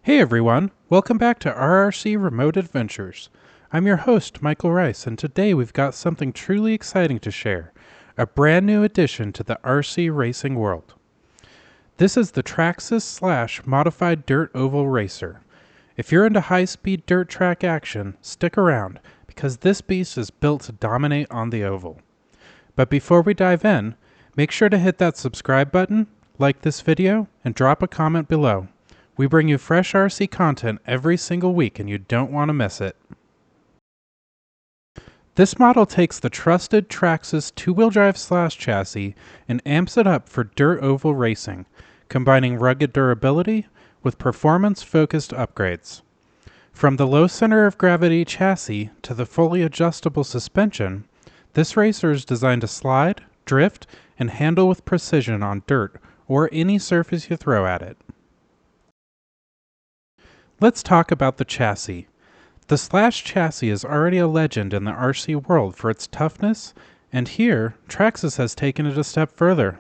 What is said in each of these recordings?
Hey everyone, welcome back to RRC Remote Adventures. I'm your host, Michael Rice, and today we've got something truly exciting to share, a brand new addition to the RC racing world. This is the Traxxas / Modified Dirt Oval Racer. If you're into high-speed dirt track action, stick around, because this beast is built to dominate on the oval. But before we dive in, make sure to hit that subscribe button, like this video, and drop a comment below. We bring you fresh RC content every single week and you don't want to miss it. This model takes the trusted Traxxas two-wheel drive slash chassis and amps it up for dirt oval racing, combining rugged durability with performance-focused upgrades. From the low center of gravity chassis to the fully adjustable suspension, this racer is designed to slide, drift, and handle with precision on dirt or any surface you throw at it. Let's talk about the chassis. The Slash chassis is already a legend in the RC world for its toughness, and here, Traxxas has taken it a step further.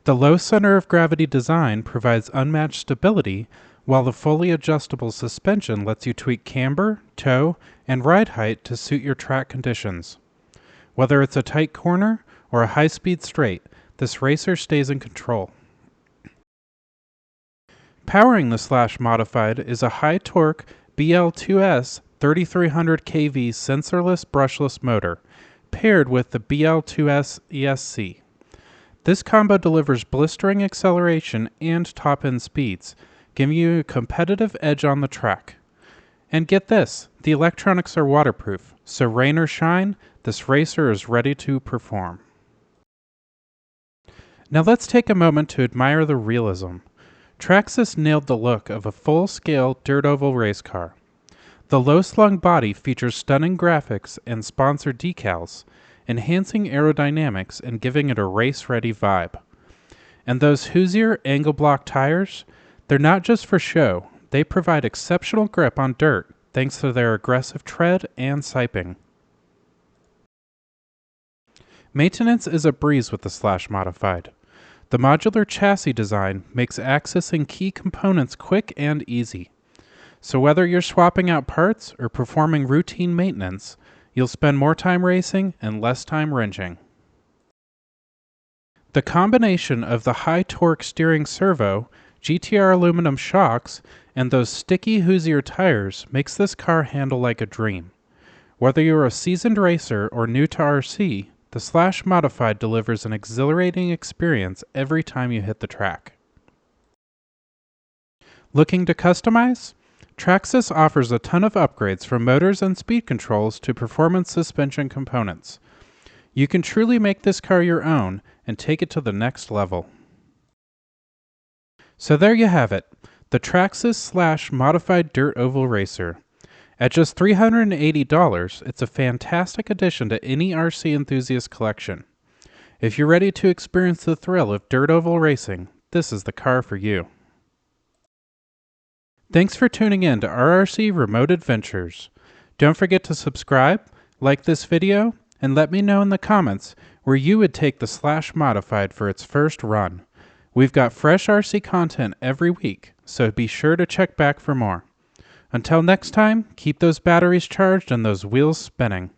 The low center of gravity design provides unmatched stability, while the fully adjustable suspension lets you tweak camber, toe, and ride height to suit your track conditions. Whether it's a tight corner or a high-speed straight, this racer stays in control. Powering the Slash Modified is a high-torque BL2S 3300 kV sensorless brushless motor, paired with the BL2S ESC. This combo delivers blistering acceleration and top-end speeds, giving you a competitive edge on the track. And get this, the electronics are waterproof, so rain or shine, this racer is ready to perform. Now let's take a moment to admire the realism. Traxxas nailed the look of a full-scale dirt oval race car. The low-slung body features stunning graphics and sponsored decals, enhancing aerodynamics and giving it a race-ready vibe. And those Hoosier angle block tires, they're not just for show, they provide exceptional grip on dirt thanks to their aggressive tread and siping. Maintenance is a breeze with the Slash Modified. The modular chassis design makes accessing key components quick and easy. So whether you're swapping out parts or performing routine maintenance, you'll spend more time racing and less time wrenching. The combination of the high-torque steering servo, GTR aluminum shocks, and those sticky Hoosier tires makes this car handle like a dream. Whether you're a seasoned racer or new to RC, the Slash Modified delivers an exhilarating experience every time you hit the track. Looking to customize? Traxxas offers a ton of upgrades from motors and speed controls to performance suspension components. You can truly make this car your own and take it to the next level. So there you have it, the Traxxas / Modified Dirt Oval Racer. At just $380, it's a fantastic addition to any RC enthusiast collection. If you're ready to experience the thrill of dirt oval racing, this is the car for you. Thanks for tuning in to RRC Remote Adventures. Don't forget to subscribe, like this video, and let me know in the comments where you would take the Slash Modified for its first run. We've got fresh RC content every week, so be sure to check back for more. Until next time, keep those batteries charged and those wheels spinning.